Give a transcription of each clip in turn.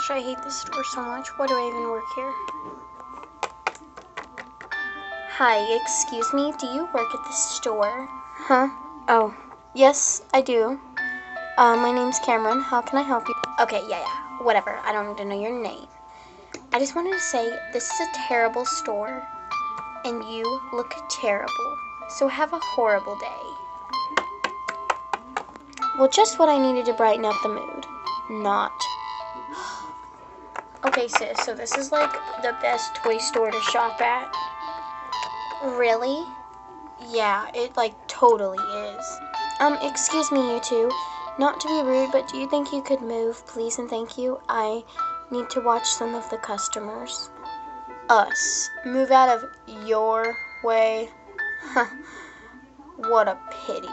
gosh, I hate this store so much. Why do I even work here? Hi, excuse me, do you work at this store? Huh? Oh, yes, I do. My name's Cameron. How can I help you? Okay, yeah, whatever. I don't need to know your name. I just wanted to say, this is a terrible store, and you look terrible. So have a horrible day. Well, just what I needed to brighten up the mood. Not. Okay, sis, so this is like the best toy store to shop at. Really? Yeah, it like totally is. Excuse me, you two. Not to be rude, but do you think you could move, please and thank you? I need to watch some of the customers. Us. Move out of your way. Huh. What a pity.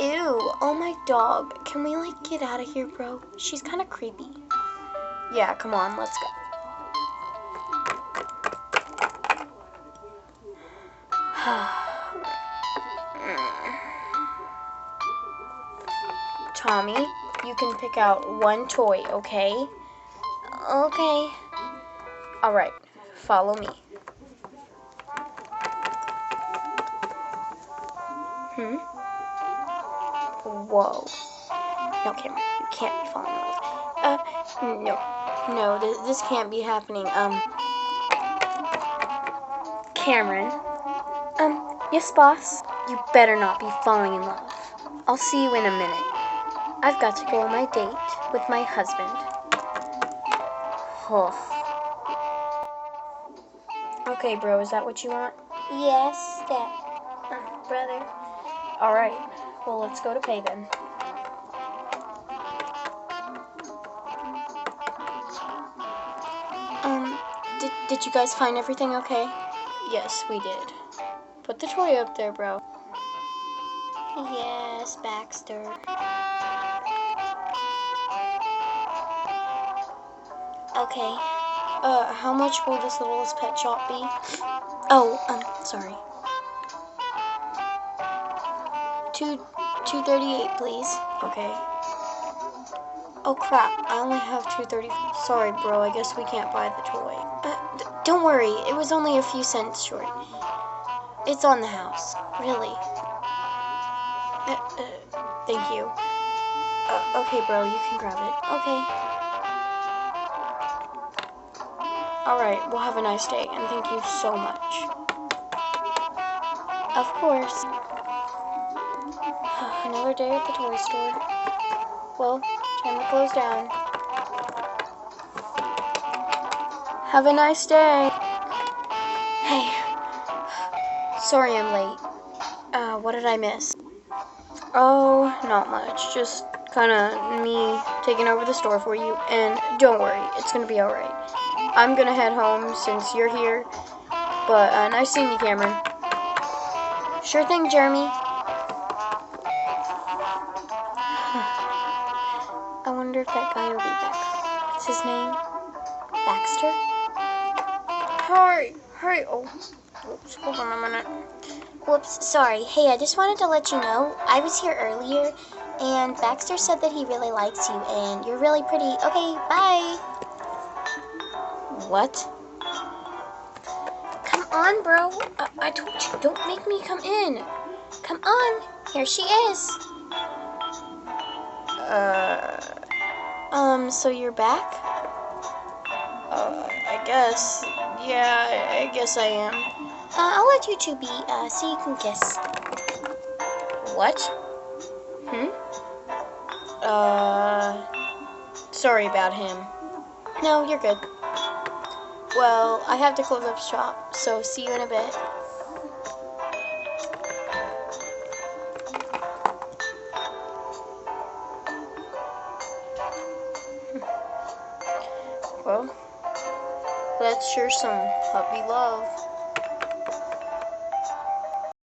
Ew, oh my dog. Can we like get out of here, bro? She's kind of creepy. Yeah, come on, let's go. Tommy, you can pick out one toy, okay? Okay. Alright, follow me. Whoa. No, Cameron, you can't be following me. No, this can't be happening. Cameron. Yes, boss? You better not be falling in love. I'll see you in a minute. I've got to go on my date with my husband. Oh. Okay, bro, is that what you want? Yes, brother. Alright, well, let's go to pay then. Did you guys find everything okay? Yes, we did. Put the toy up there, bro. Yes, Baxter. Okay. How much will this littlest pet shop be? Oh, sorry. $2.38, please. Okay. Oh crap, I only have $2.30. Sorry, bro, I guess we can't buy the toy. Don't worry, it was only a few cents short. It's on the house. Really. Thank you. Okay, bro, you can grab it. Okay. Alright, well, have a nice day, and thank you so much. Of course. Another day at the toy store. Well, time to close down. Have a nice day. Hey. Sorry I'm late. What did I miss? Oh, not much. Just kind of me taking over the store for you. And don't worry, it's going to be alright. I'm going to head home since you're here. But nice seeing you, Cameron. Sure thing, Jeremy. I wonder if that guy will be back. What's his name? Baxter? Hurry. Oh, whoops, hold on a minute. Whoops, sorry. Hey, I just wanted to let you know, I was here earlier, and Baxter said that he really likes you, and you're really pretty. Okay, bye. What? Come on, bro. I told you, don't make me come in. Come on. Here she is. So you're back? I guess. Yeah, I guess I am. I'll let you two be, so you can kiss. What? Sorry about him. No, you're good. Well, I have to close up shop, so see you in a bit. Well, that's sure some puppy love.